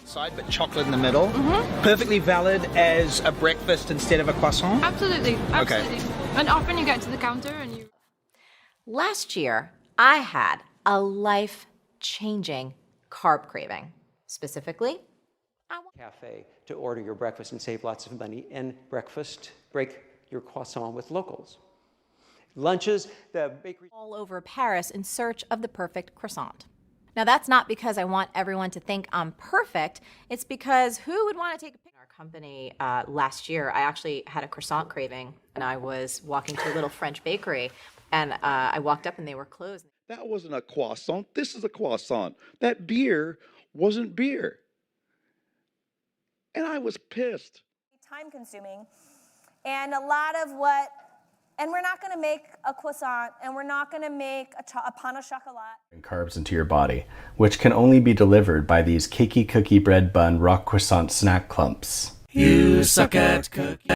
outside, but chocolate in the middle. Perfectly valid as a breakfast instead of a croissant. Absolutely, absolutely. Okay. And often you get to the counter and you... Last year, I had a life-changing carb craving. Specifically, I want cafe to order your breakfast and save lots of money, and breakfast, break your croissant with locals. Lunches, the bakery all over Paris in search of the perfect croissant. Now, that's not because I want everyone to think I'm perfect. It's because who would want to take a picture? In our company last year, I actually had a croissant craving, and I was walking to a little French bakery, and I walked up and they were closed. That wasn't a croissant. This is a croissant. That beer wasn't beer. And I was pissed. Time consuming. And a lot of what, and we're not going to make a croissant, and we're not going to make a pain au chocolat. Carbs into your body, which can only be delivered by these cakey cookie bread bun rock croissant snack clumps. You suck at cookie.